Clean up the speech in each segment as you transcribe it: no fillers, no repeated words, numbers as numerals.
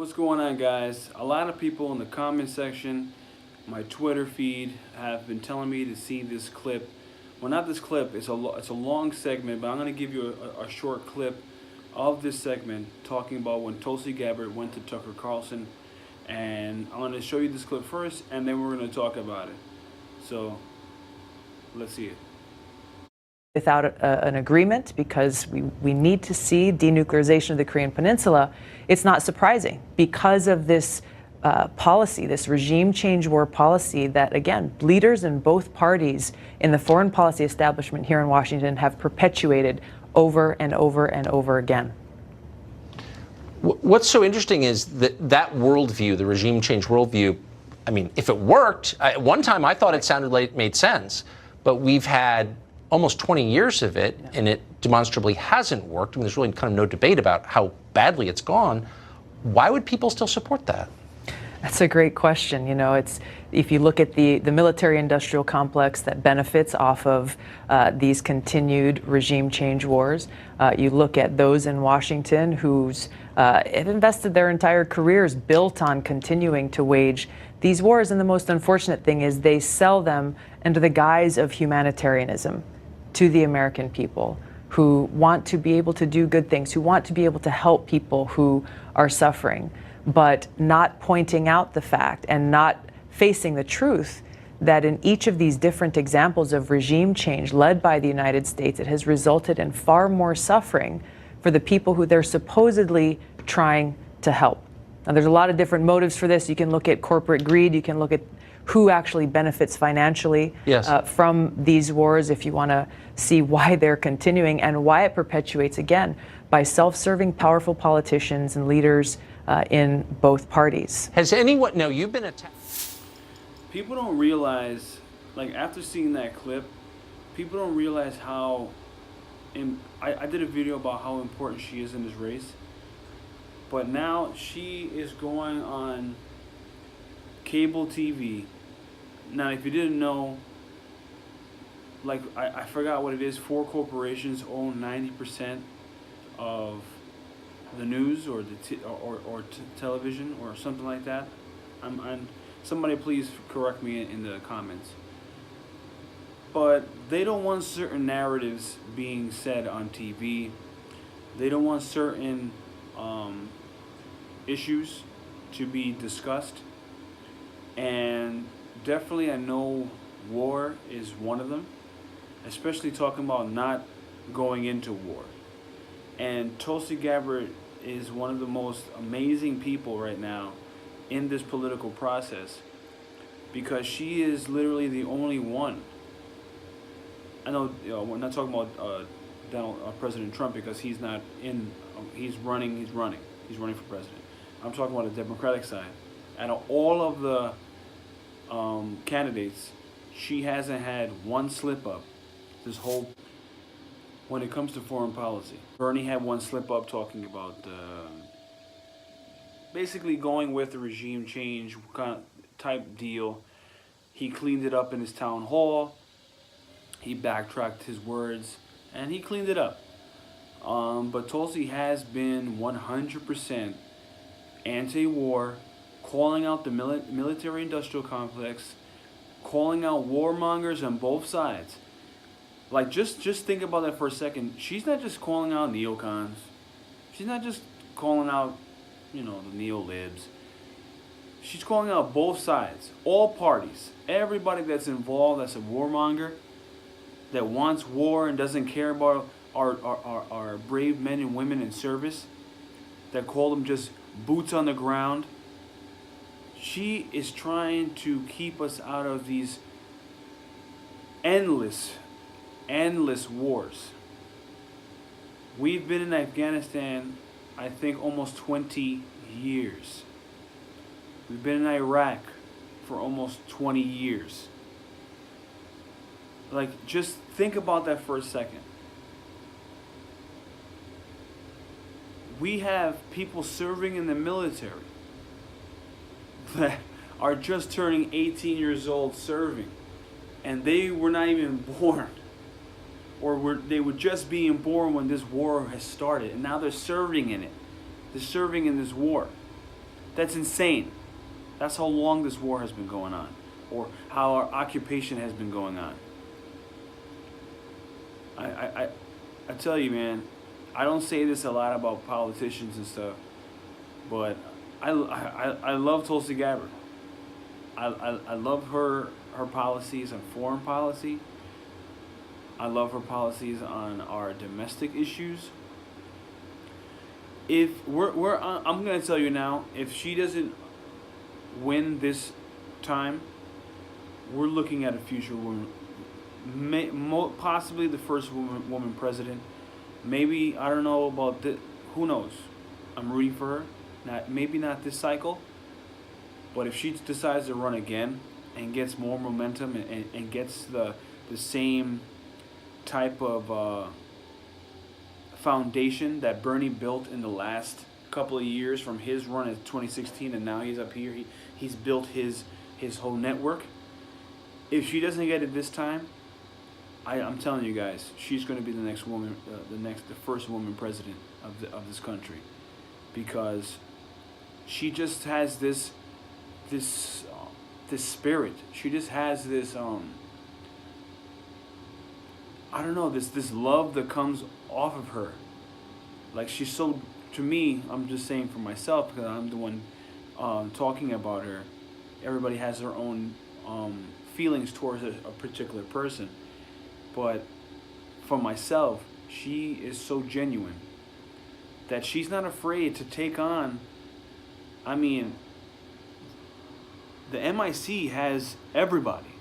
What's going on, guys? A lot of people in the comment section, my Twitter feed, have been telling me to see this clip. Well, not this clip, it's a long segment, but I'm going to give you a short clip of this segment talking about when Tulsi Gabbard went to Tucker Carlson. And I'm going to show you this clip first, and then we're going to talk about it. So, let's see it. Without an agreement, because we need to see denuclearization of the Korean Peninsula, it's not surprising because of this policy, this regime change war policy that, again, leaders in both parties in the foreign policy establishment here in Washington have perpetuated over and over and over again. What's so interesting is that worldview, the regime change worldview, I mean, if it worked, at one time I thought it sounded like it made sense, but we've had almost 20 years of it, and it demonstrably hasn't worked. I mean, there's really kind of no debate about how badly it's gone. Why would people still support that? That's a great question. You know, it's if you look at the military-industrial complex that benefits off of these continued regime change wars, you look at those in Washington who's have invested their entire careers built on continuing to wage these wars, and the most unfortunate thing is they sell them under the guise of humanitarianism to the American people who want to be able to do good things, who want to be able to help people who are suffering, but not pointing out the fact and not facing the truth that in each of these different examples of regime change led by the United States, it has resulted in far more suffering for the people who they're supposedly trying to help. Now, there's a lot of different motives for this. You can look at corporate greed. You can look at who actually benefits financially from these wars if you want to see why they're continuing and why it perpetuates, again, by self-serving powerful politicians and leaders in both parties. Has anyone, no, you've been attacked. People don't realize, like after seeing that clip, people don't realize how, I did a video about how important she is in this race, but now she is going on cable TV. Now, if you didn't know, like I forgot what it is, 4 corporations own 90% of the news or the television or something like that. Somebody please correct me in the comments. But they don't want certain narratives being said on TV. They don't want certain issues to be discussed. And definitely I know war is one of them, especially talking about not going into war. And Tulsi Gabbard is one of the most amazing people right now in this political process because she is literally the only one. I know, we're not talking about President Trump because he's not in, he's running for president. I'm talking about the Democratic side. Out of all of the candidates, she hasn't had one slip up this whole, when it comes to foreign policy. Bernie had one slip up talking about basically going with the regime change kind of type deal. He cleaned it up in his town hall. He backtracked his words and he cleaned it up. But Tulsi has been 100% anti-war, calling out the military-industrial complex, calling out warmongers on both sides. Like, just think about that for a second. She's not just calling out neocons. She's not just calling out, you know, the neo-libs. She's calling out both sides, all parties, everybody that's involved, that's a warmonger, that wants war and doesn't care about our brave men and women in service, that call them just boots on the ground. She is trying to keep us out of these endless wars. We've been in Afghanistan, I think, almost 20 years. We've been in Iraq for almost 20 years. Like, just think about that for a second. We have people serving in the military that are just turning 18 years old serving, and they were not even born, or they were just being born when this war has started, and now they're serving in it. They're serving in this war. That's insane. That's how long this war has been going on, or how our occupation has been going on. I tell you, man, I don't say this a lot about politicians and stuff, but I love Tulsi Gabbard. I love her policies on foreign policy. I love her policies on our domestic issues. If I'm gonna tell you now, if she doesn't win this time, we're looking at a future woman, possibly the first woman president. Maybe, I don't know about this, who knows? I'm rooting for her. Maybe not this cycle, but if she decides to run again and gets more momentum and gets the same type of foundation that Bernie built in the last couple of years, from his run in 2016 and now he's up here, he's built his whole network. If she doesn't get it this time, I'm telling you guys, she's going to be the next woman, the first woman president of this country, because she just has this spirit. She just has this I don't know, this love that comes off of her. Like, she's so, to me, I'm just saying for myself because I'm the one talking about her. Everybody has their own feelings towards a particular person. But for myself, she is so genuine that she's not afraid to take on, I mean, the MIC has everybody.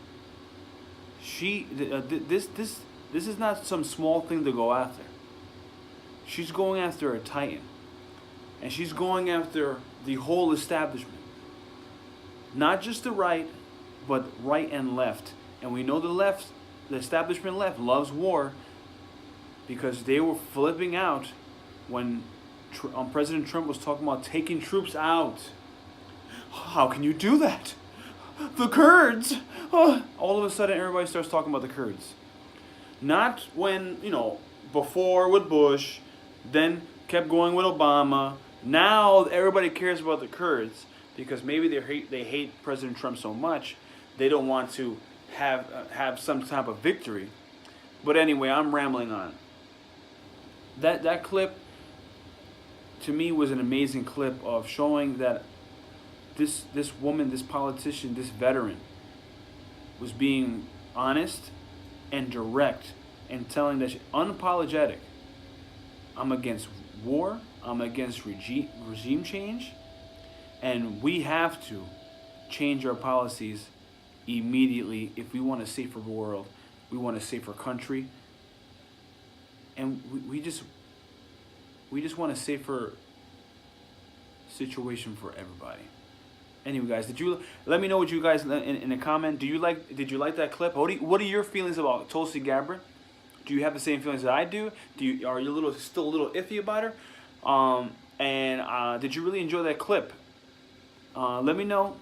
This is not some small thing to go after. She's going after a titan. And she's going after the whole establishment. Not just the right, but right and left. And we know the establishment left loves war, because they were flipping out when President Trump was talking about taking troops out. How can you do that? The Kurds! Oh. All of a sudden, everybody starts talking about the Kurds. Not when, before with Bush, then kept going with Obama. Now everybody cares about the Kurds because maybe they hate President Trump so much they don't want to have some type of victory. But anyway, I'm rambling on. That clip, to me, was an amazing clip of showing that this woman, this politician, this veteran was being honest and direct and telling that unapologetic. I'm against war. I'm against regime change, and we have to change our policies immediately if we want a safer world. We want a safer country, and we just want a safer situation for everybody. Anyway, guys, let me know what you guys in a comment. Did you like that clip? What are your feelings about Tulsi Gabbard? Do you have the same feelings that I do? Are you still a little iffy about her? Did you really enjoy that clip? Let me know.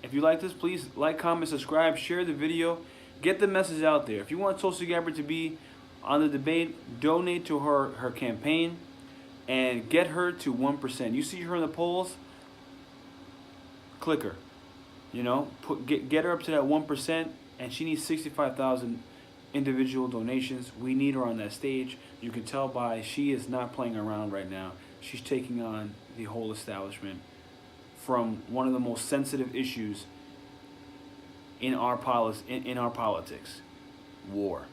If you like this, please like, comment, subscribe, share the video, get the message out there. If you want Tulsi Gabbard to be on the debate, donate to her campaign and get her to 1%. You see her in the polls, click her. Get her up to that 1%, and she needs 65,000 individual donations. We need her on that stage. You can tell by she is not playing around right now. She's taking on the whole establishment from one of the most sensitive issues in our politics, war.